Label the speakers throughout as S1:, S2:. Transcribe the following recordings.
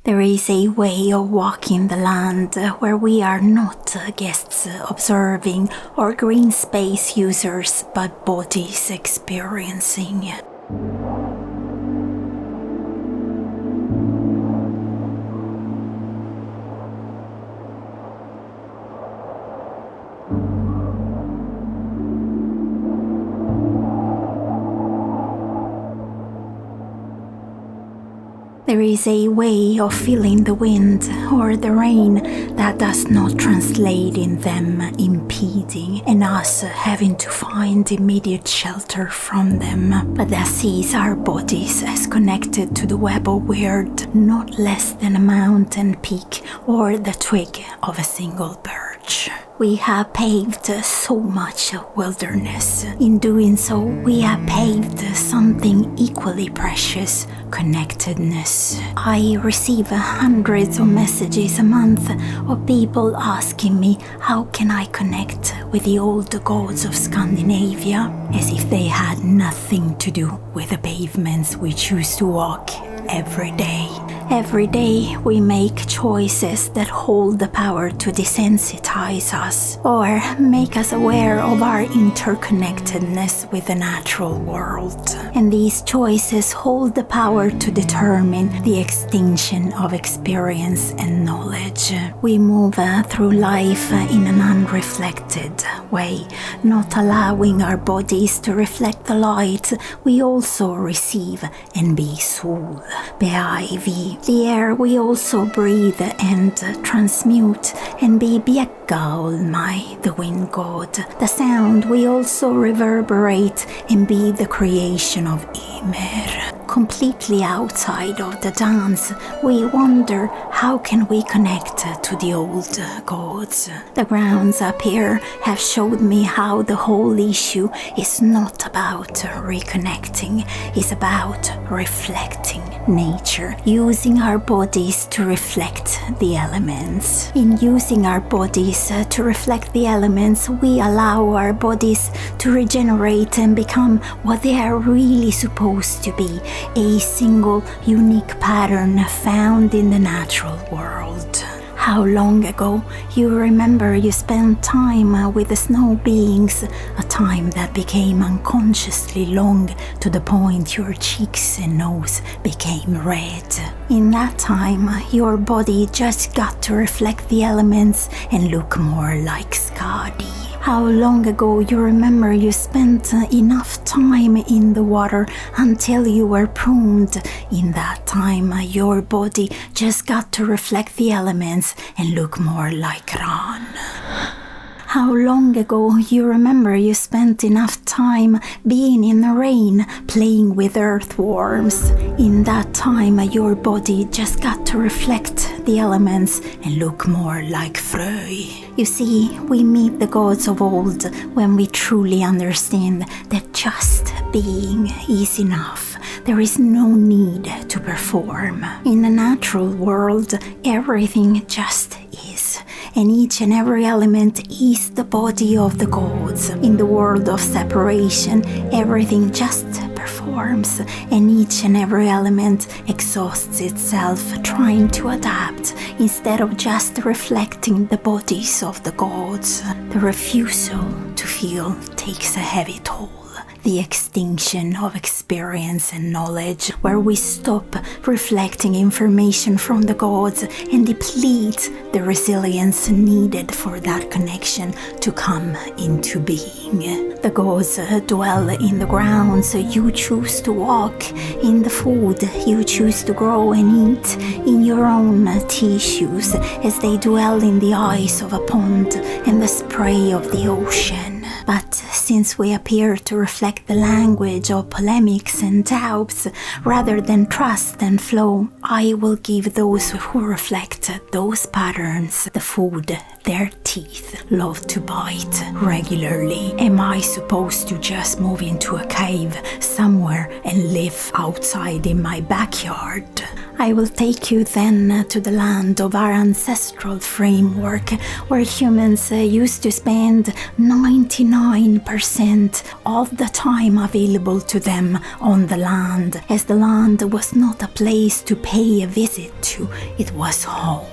S1: There is a way of walking the land where we are not guests observing or green space users, but bodies experiencing. There is a way of feeling the wind or the rain that does not translate in them impeding and us having to find immediate shelter from them, but that sees our bodies as connected to the web of weird, not less than a mountain peak or the twig of a single birch. We have paved so much wilderness. In doing so, we have paved something equally precious, connectedness. I receive hundreds of messages a month of people asking me how can I connect with the old gods of Scandinavia, as if they had nothing to do with the pavements we choose to walk every day. Every day we make choices that hold the power to desensitize us or make us aware of our interconnectedness with the natural world. And these choices hold the power to determine the extinction of experience and knowledge. We move through life in an unreflected way, not allowing our bodies to reflect the light we also receive and be soul. BIV, the air we also breathe and transmute, and be Bjekkaolmai, the wind god, the sound we also reverberate and be the creation of Ymir. Completely outside of the dance, we wonder how can we connect to the old gods. The grounds up here have showed me how the whole issue is not about reconnecting, it's about reflecting nature, using our bodies to reflect the elements. In using our bodies to reflect the elements, we allow our bodies to regenerate and become what they are really supposed to be, a single, unique pattern found in the natural world. How long ago you remember you spent time with the snow beings, a time that became unconsciously long to the point your cheeks and nose became red. In that time, your body just got to reflect the elements and look more like Skadi. How long ago you remember you spent enough time in the water until you were pruned. In that time, your body just got to reflect the elements and look more like Ran. How long ago you remember you spent enough time being in the rain, playing with earthworms. In that time, your body just got to reflect the elements and look more like Frøy. You see, we meet the gods of old when we truly understand that just being is enough. There is no need to perform. In the natural world, everything just is. And each and every element is the body of the gods. In the world of separation, everything just performs, and each and every element exhausts itself trying to adapt instead of just reflecting the bodies of the gods. The refusal to feel takes a heavy toll. The extinction of experience and knowledge, where we stop reflecting information from the gods and deplete the resilience needed for that connection to come into being. The gods dwell in the grounds you choose to walk, in the food you choose to grow and eat, in your own tissues as they dwell in the ice of a pond and the spray of the ocean. But since we appear to reflect the language of polemics and doubts rather than trust and flow, I will give those who reflect those patterns the food their teeth love to bite regularly. Am I supposed to just move into a cave somewhere and live outside in my backyard? I will take you then to the land of our ancestral framework, where humans used to spend 99% of the time available to them on the land, as the land was not a place to pay a visit to, it was home.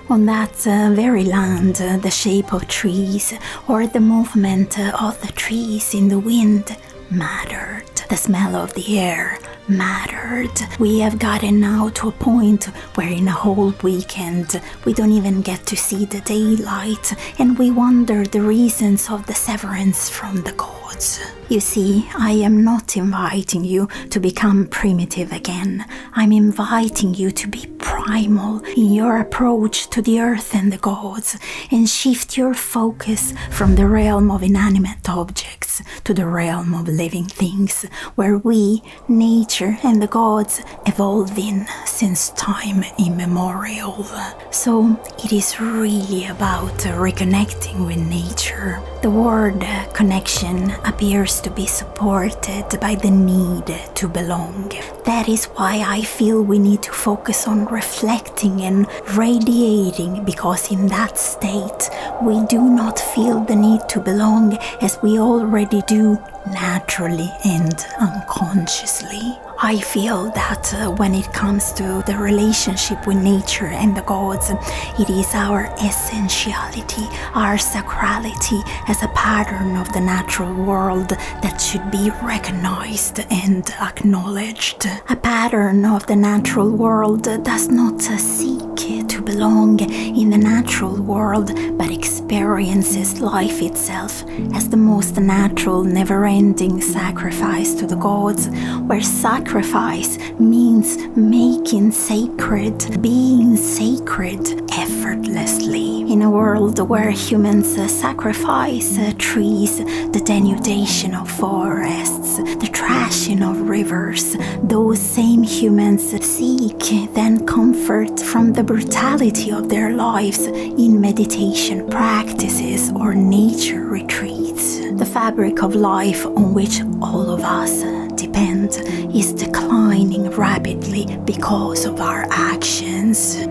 S1: On that very land, the shape of trees or the movement of the trees in the wind mattered. The smell of the air mattered. We have gotten now to a point where in a whole weekend we don't even get to see the daylight, and we wonder the reasons of the severance from the gods. You see, I am not inviting you to become primitive again. I'm inviting you to be primal in your approach to the earth and the gods, and shift your focus from the realm of inanimate objects to the realm of living things, where we, nature and the gods, evolve in since time immemorial. So it is really about reconnecting with nature. The word connection appears to be supported by the need to belong. That is why I feel we need to focus on reflecting and radiating, because in that state we do not feel the need to belong, as we already do naturally and unconsciously. I feel that when it comes to the relationship with nature and the gods, it is our essentiality, our sacrality as a pattern of the natural world that should be recognized and acknowledged. A pattern of the natural world does not seek to belong in the natural world, but experiences life itself as the most natural, never-ending sacrifice to the gods, where sacrifice means making sacred, being sacred effortlessly. In a world where humans sacrifice trees, the denudation of forests, the trashing of rivers, those same humans seek then comfort from the brutality of their lives in meditation practices or nature retreats. The fabric of life on which all of us depend is declining rapidly because of our actions.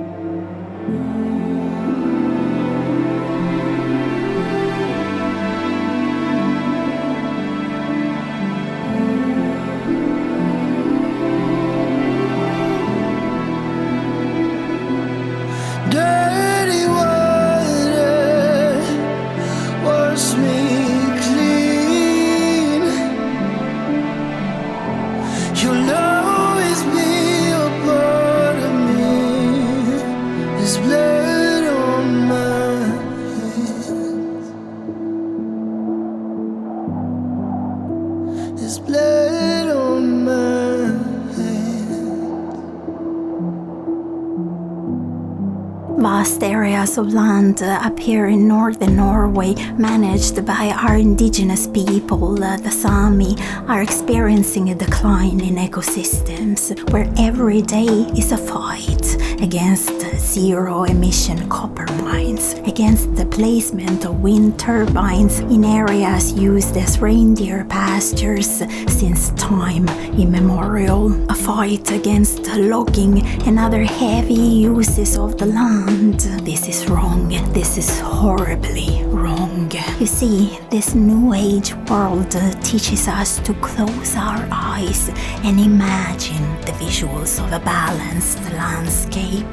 S1: Vast areas of land appear in northern Norway, managed by our indigenous people, the Sami, are experiencing a decline in ecosystems, where every day is a fight against zero-emission copper mines, against the placement of wind turbines in areas used as reindeer pastures since time immemorial, a fight against logging and other heavy uses of the land. This is wrong. This is horribly wrong. You see, this new age world teaches us to close our eyes and imagine the visuals of a balanced landscape.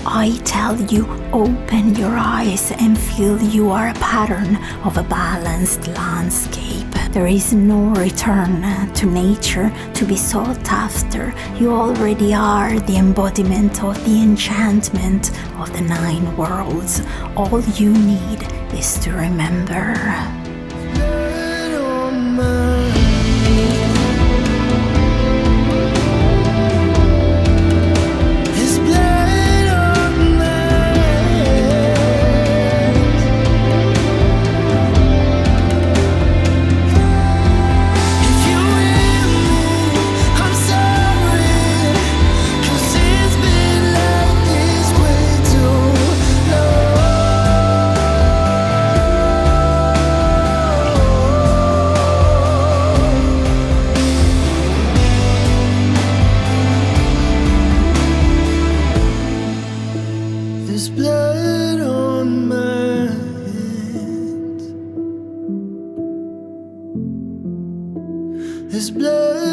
S1: I tell you, open your eyes and feel you are a pattern of a balanced landscape. There is no return to nature to be sought after. You already are the embodiment of the enchantment of the 9 worlds. All you need is to remember.
S2: There's blood on my hands. There's blood